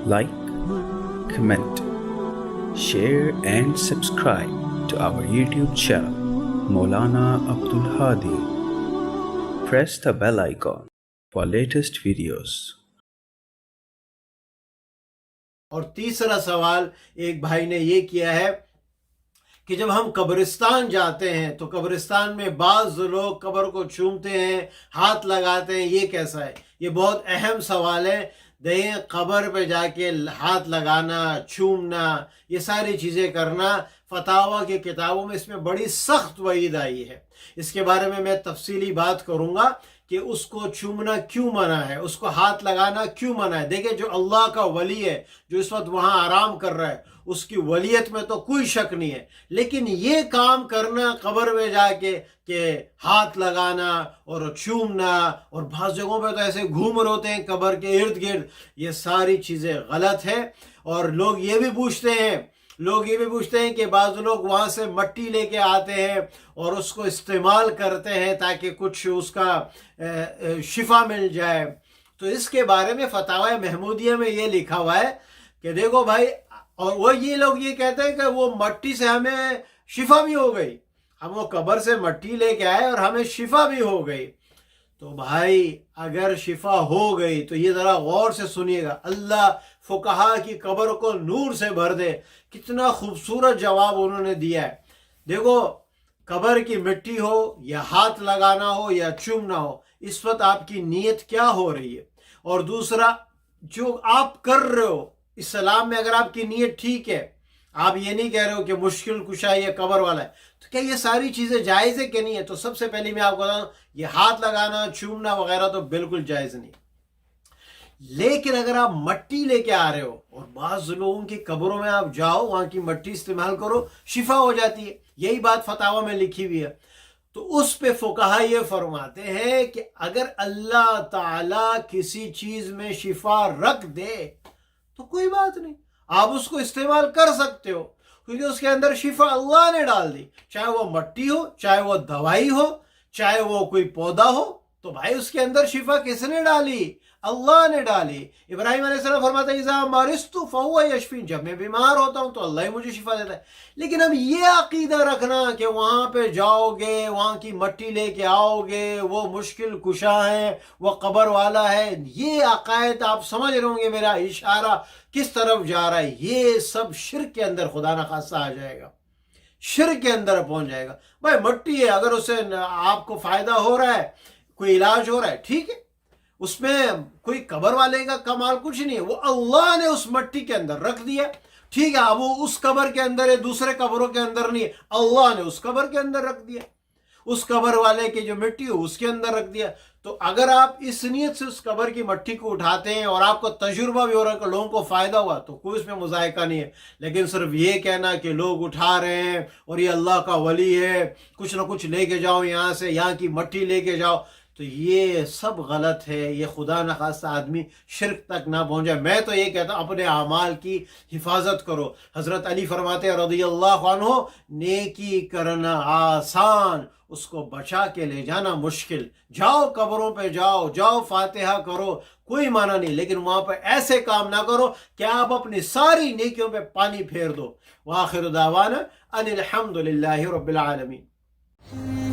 like, comment, share and subscribe to our YouTube channel, Maulana Abdul Hadi. Press the bell icon for latest videos. اور تیسرا سوال ایک بھائی نے یہ کیا ہے کہ جب ہم قبرستان جاتے ہیں تو قبرستان میں بعض لوگ قبر کو چومتے ہیں، ہاتھ لگاتے ہیں، یہ کیسا ہے؟ یہ بہت اہم سوال ہے۔ دیکھیں، قبر پہ جا کے ہاتھ لگانا، چومنا، یہ ساری چیزیں کرنا فتاویٰ کی کتابوں میں اس میں بڑی سخت وعید آئی ہے۔ اس کے بارے میں میں تفصیلی بات کروں گا کہ اس کو چومنا کیوں منع ہے، اس کو ہاتھ لگانا کیوں منع ہے۔ دیکھیں، جو اللہ کا ولی ہے، جو اس وقت وہاں آرام کر رہا ہے، اس کی ولیت میں تو کوئی شک نہیں ہے، لیکن یہ کام کرنا قبر میں جا کے کہ ہاتھ لگانا اور چومنا، اور بعض جگہوں پہ تو ایسے گھوم رہے ہوتے ہیں قبر کے ارد گرد، یہ ساری چیزیں غلط ہے۔ اور لوگ یہ بھی پوچھتے ہیں کہ بعض لوگ وہاں سے مٹی لے کے آتے ہیں اور اس کو استعمال کرتے ہیں تاکہ کچھ اس کا شفا مل جائے۔ تو اس کے بارے میں فتاوی محمودیہ میں یہ لکھا ہوا ہے کہ دیکھو بھائی، اور وہ یہ لوگ یہ کہتے ہیں کہ وہ مٹی سے ہمیں شفا بھی ہو گئی، ہم وہ قبر سے مٹی لے کے آئے اور ہمیں شفا بھی ہو گئی۔ تو بھائی، اگر شفا ہو گئی تو یہ ذرا غور سے سنیے گا، اللہ فقہا کی قبر کو نور سے بھر دے۔ کتنا خوبصورت جواب انہوں نے دیا ہے۔ دیکھو، قبر کی مٹی ہو یا ہاتھ لگانا ہو یا چومنا ہو، اس وقت آپ کی نیت کیا ہو رہی ہے؟ اور دوسرا، جو آپ کر رہے ہو اسلام میں، اگر آپ کی نیت ٹھیک ہے، آپ یہ نہیں کہہ رہے ہو کہ مشکل کشا یہ قبر والا ہے، تو کیا یہ ساری چیزیں جائز ہے کہ نہیں ہے؟ تو سب سے پہلے میں آپ کو بتاؤں، یہ ہاتھ لگانا، چومنا وغیرہ تو بالکل جائز نہیں۔ لیکن اگر آپ مٹی لے کے آ رہے ہو اور بعض لوگوں کی قبروں میں آپ جاؤ، وہاں کی مٹی استعمال کرو، شفا ہو جاتی ہے، یہی بات فتاویٰ میں لکھی ہوئی ہے، تو اس پہ فقہا یہ فرماتے ہیں کہ اگر اللہ تعالیٰ کسی چیز میں شفا رکھ دے تو کوئی بات نہیں، آپ اس کو استعمال کر سکتے ہو، کیونکہ اس کے اندر شفا اللہ نے ڈال دی، چاہے وہ مٹی ہو، چاہے وہ دوائی ہو، چاہے وہ کوئی پودا ہو، تو بھائی اس کے اندر شفا کس نے ڈالی؟ اللہ نے ڈالی۔ ابراہیم علیہ السلام فرماتا ہے اذا مرضت فهو یشفین، جب میں بیمار ہوتا ہوں تو اللہ ہی مجھے شفا دیتا ہے۔ لیکن اب یہ عقیدہ رکھنا کہ وہاں پہ جاؤ گے، وہاں کی مٹی لے کے آؤ گے، وہ مشکل کشا ہے، وہ قبر والا ہے، یہ عقائد آپ سمجھ رہے ہوں گے میرا اشارہ کس طرف جا رہا ہے، یہ سب شرک کے اندر خدا نخواستہ آ جائے گا، شرک کے اندر پہنچ جائے گا۔ بھائی مٹی ہے، اگر اس سے آپ کو فائدہ ہو رہا ہے، کوئی علاج ہو رہا ہے، ٹھیک ہے، اس میں کوئی قبر والے کا کمال کچھ نہیں ہے، وہ اللہ نے اس مٹی کے اندر رکھ دیا، ٹھیک ہے، اب وہ اس قبر کے اندر ہے، دوسرے قبروں کے اندر نہیں ہے، اللہ نے اس قبر کے اندر رکھ دیا، اس قبر والے کی جو مٹی ہو اس کے اندر رکھ دیا۔ تو اگر آپ اس نیت سے اس قبر کی مٹی کو اٹھاتے ہیں اور آپ کو تجربہ بھی ہو رہا ہے کہ لوگوں کو فائدہ ہوا، تو کوئی اس میں مذائقہ نہیں ہے۔ لیکن صرف یہ کہنا کہ لوگ اٹھا رہے ہیں اور یہ اللہ کا ولی ہے، کچھ نہ کچھ لے کے جاؤ یہاں سے، یہاں کی مٹی لے کے جاؤ، تو یہ سب غلط ہے، یہ خدا نخواستہ آدمی شرک تک نہ پہنچ جائے۔ میں تو یہ کہتا ہوں اپنے اعمال کی حفاظت کرو۔ حضرت علی فرماتے ہیں رضی اللہ عنہ، نیکی کرنا آسان، اس کو بچا کے لے جانا مشکل۔ جاؤ قبروں پہ جاؤ فاتحہ کرو، کوئی معنی نہیں، لیکن وہاں پہ ایسے کام نہ کرو کہ آپ اپنی ساری نیکیوں پہ پانی پھیر دو۔ وآخر دعوانا ان الحمد للہ رب العالمین۔